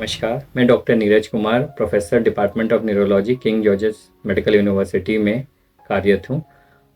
नमस्कार, मैं doctor Neeraj Kumar, professor department of neurology, king George's medical university में कार्यरत हूँ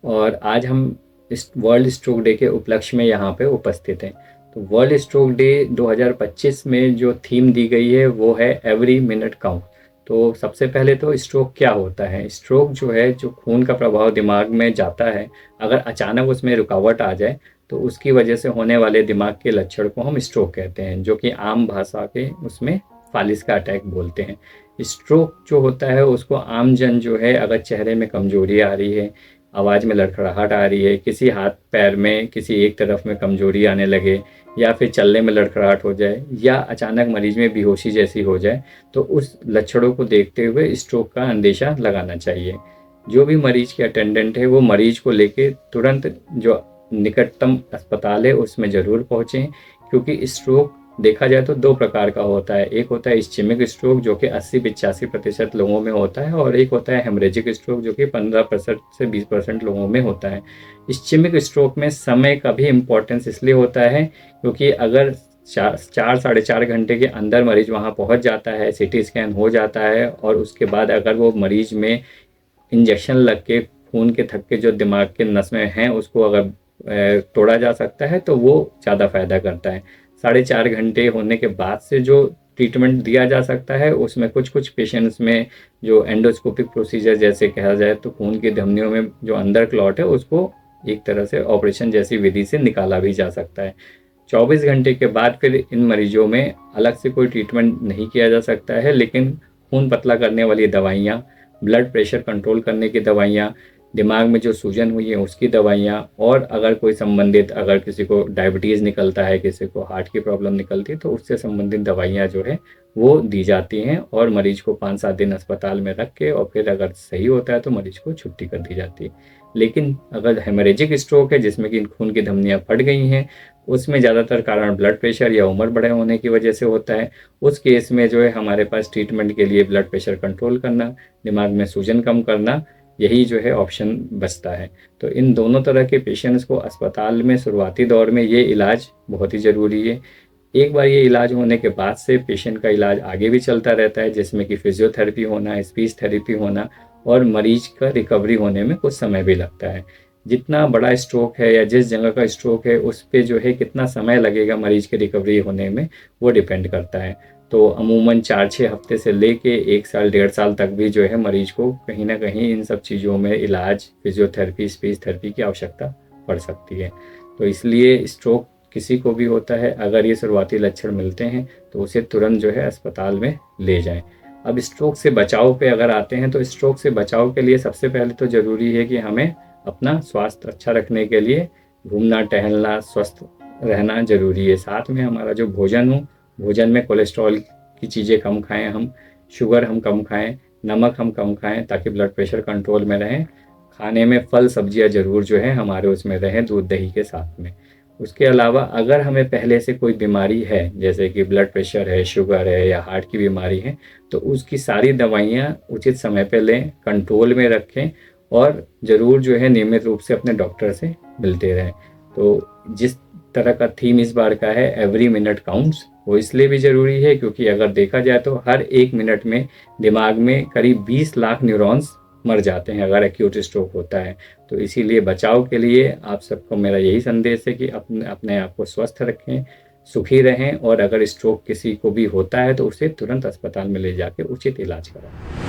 और आज हम इस वर्ल्ड स्ट्रोक डे के उपलक्ष्य में यहाँ पे उपस्थित हैं। तो वर्ल्ड स्ट्रोक डे 2025 में जो थीम दी गई है वो है एवरी मिनट काउंट। तो सबसे पहले तो स्ट्रोक क्या होता है? स्ट्रोक जो है, जो खून का प्रभाव दिमाग में जाता है, अगर अचानक उसमें रुकावट आ जाए तो उसकी वजह से होने वाले दिमाग के लक्षण को हम स्ट्रोक कहते हैं, जो कि आम भाषा के उसमें फालिस का अटैक बोलते हैं। स्ट्रोक जो होता है उसको आम जन जो है, अगर चेहरे में कमजोरी आ रही है, आवाज़ में लड़खड़ाहट आ रही है, किसी हाथ पैर में किसी एक तरफ में कमजोरी आने लगे, या फिर चलने में लड़खड़ाहट हो जाए, या अचानक मरीज में बेहोशी जैसी हो जाए, तो उस लक्षणों को देखते हुए स्ट्रोक का अंदेशा लगाना चाहिए। जो भी मरीज के अटेंडेंट है वो मरीज को लेके तुरंत जो निकटतम अस्पताल है उसमें ज़रूर पहुँचें, क्योंकि स्ट्रोक देखा जाए तो दो प्रकार का होता है। एक होता है इस्चेमिक स्ट्रोक, जो कि 80-85% लोगों में होता है, और एक होता है हेमरेजिक स्ट्रोक, जो कि 15% से 20% लोगों में होता है। इस्चेमिक स्ट्रोक में समय का भी इम्पोर्टेंस इसलिए होता है क्योंकि अगर 4-4.5 घंटे के अंदर मरीज वहाँ पहुँच जाता है, सीटी स्कैन हो जाता है, और उसके बाद अगर वो मरीज में इंजेक्शन लग के खून के थक्के जो दिमाग के नस में हैं उसको अगर तोड़ा जा सकता है तो वो ज़्यादा फायदा करता है। 4.5 घंटे होने के बाद से जो ट्रीटमेंट दिया जा सकता है उसमें कुछ पेशेंट्स में जो एंडोस्कोपिक प्रोसीजर जैसे कहा जाए, तो खून की धमनियों में जो अंदर क्लॉट है उसको एक तरह से ऑपरेशन जैसी विधि से निकाला भी जा सकता है। 24 घंटे के बाद फिर इन मरीजों में अलग से कोई ट्रीटमेंट नहीं किया जा सकता है, लेकिन खून पतला करने वाली दवाइयाँ, ब्लड प्रेशर कंट्रोल करने की दवाइयाँ, दिमाग में जो सूजन हुई है उसकी दवाइयाँ, और अगर कोई संबंधित, अगर किसी को डायबिटीज़ निकलता है, किसी को हार्ट की प्रॉब्लम निकलती है, तो उससे संबंधित दवाइयाँ जो है वो दी जाती हैं, और मरीज को 5-7 दिन अस्पताल में रख के, और फिर अगर सही होता है तो मरीज को छुट्टी कर दी जाती है। लेकिन अगर हेमरेजिक स्ट्रोक है, जिसमें कि खून की धमनियाँ फट गई हैं, उसमें ज़्यादातर कारण ब्लड प्रेशर या उम्र बड़े होने की वजह से होता है। उस केस में जो है हमारे पास ट्रीटमेंट के लिए ब्लड प्रेशर कंट्रोल करना, दिमाग में सूजन कम करना, यही जो है ऑप्शन बचता है। तो इन दोनों तरह के पेशेंट्स को अस्पताल में शुरुआती दौर में ये इलाज बहुत ही ज़रूरी है। एक बार ये इलाज होने के बाद से पेशेंट का इलाज आगे भी चलता रहता है, जिसमें कि फिजियोथेरेपी होना, स्पीच थेरेपी होना, और मरीज का रिकवरी होने में कुछ समय भी लगता है। जितना बड़ा स्ट्रोक है या जिस जगह का स्ट्रोक है उस पे जो है कितना समय लगेगा मरीज की रिकवरी होने में, वो डिपेंड करता है। तो अमूमन 4-6 हफ्ते से लेके 1 साल 1.5 साल तक भी जो है मरीज को कहीं ना कहीं इन सब चीज़ों में इलाज, फिजियोथेरेपी, स्पीच थेरेपी की आवश्यकता पड़ सकती है। तो इसलिए स्ट्रोक किसी को भी होता है, अगर ये शुरुआती लक्षण मिलते हैं तो उसे तुरंत जो है अस्पताल में ले जाएं। अब स्ट्रोक से बचाव पे अगर आते हैं, तो स्ट्रोक से बचाव के लिए सबसे पहले तो ज़रूरी है कि हमें अपना स्वास्थ्य अच्छा रखने के लिए घूमना, टहलना, स्वस्थ रहना ज़रूरी है। साथ में हमारा जो भोजन में कोलेस्ट्रॉल की चीज़ें कम खाएं, हम शुगर हम कम खाएं, नमक हम कम खाएं, ताकि ब्लड प्रेशर कंट्रोल में रहें। खाने में फल सब्जियां ज़रूर जो है हमारे उसमें रहें, दूध दही के साथ में। उसके अलावा अगर हमें पहले से कोई बीमारी है, जैसे कि ब्लड प्रेशर है, शुगर है, या हार्ट की बीमारी है, तो उसकी सारी दवाइयाँ उचित समय पर लें, कंट्रोल में रखें, और ज़रूर जो है नियमित रूप से अपने डॉक्टर से मिलते रहें। तो जिस तरह का थीम इस बार का है एवरी मिनट काउंट्स, वो इसलिए भी ज़रूरी है क्योंकि अगर देखा जाए तो हर 1 मिनट में दिमाग में करीब 20 लाख न्यूरॉन्स मर जाते हैं अगर एक्यूट स्ट्रोक होता है। तो इसीलिए बचाव के लिए आप सबको मेरा यही संदेश है कि अपने आप को स्वस्थ रखें, सुखी रहें, और अगर स्ट्रोक किसी को भी होता है तो उसे तुरंत अस्पताल में ले जाके उचित इलाज कराएं।